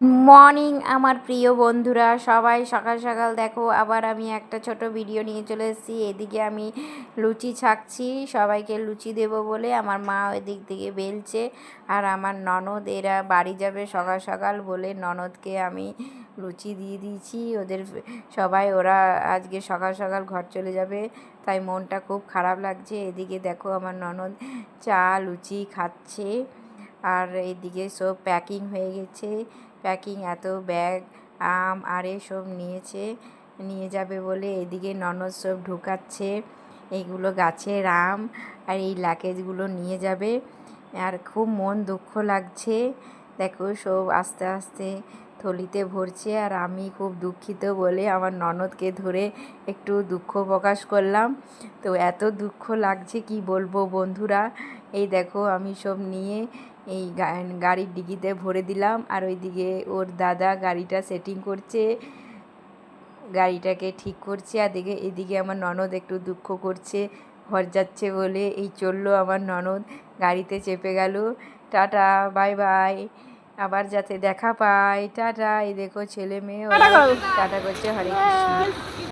Morning আমার প্রিয় বন্ধুরা সবাই, সকাল সকাল দেখো আবার আমি একটা ছোট ভিডিও নিয়ে চলে এসেছি। এদিকে আমি লুচি ছাকছি, সবাইকে লুচি দেব বলে। আমার মা এদিক থেকে বেলছে, আর আমার ননদ এরা বাড়ি যাবে সকাল সকাল বলে ননদকে আমি লুচি দিয়ে দিয়েছি। সবাই ওরা আজকে সকাল সকাল ঘর চলে যাবে, তাই মনটা খুব খারাপ লাগছে। এদিকে দেখো আমার ননদ চা লুচি খাচ্ছে, আর এইদিকে সব প্যাকিং হয়ে গেছে। প্যাকিং এত ব্যাগ আম আর সব নিয়ে যাবে বলে এদিকে ননদ সব ঢুকাচ্ছে। এইগুলো গাছের আম, আর এই ল্যাকেজগুলো নিয়ে যাবে। আর খুব মন দুঃখ লাগছে, দেখো সব আস্তে আস্তে থলিতে ভরছে, আর আমি খুব দুঃখিত বলে আমার ননদকে ধরে একটু দুঃখ প্রকাশ করলাম। তো এত দুঃখ লাগছে কি বলবো বন্ধুরা। এই দেখো আমি সব নিয়ে এই গাড়ির ডিকিতে ভরে দিলাম, আর ওইদিকে ওর দাদা গাড়িটা সেটিং করছে, গাড়িটাকে ঠিক করছে। আর এদিকে আমার ননদ একটু দুঃখ করছে ঘর যাচ্ছে বলে। এই চললো আমার ননদ, গাড়িতে চেপে গেল। টাটা, বাই বাই, আবার যাতে দেখা পাই, টাটা। এই দেখো ছেলে মেয়ে ওরা টাটা করছে, হরে কৃষ্ণ।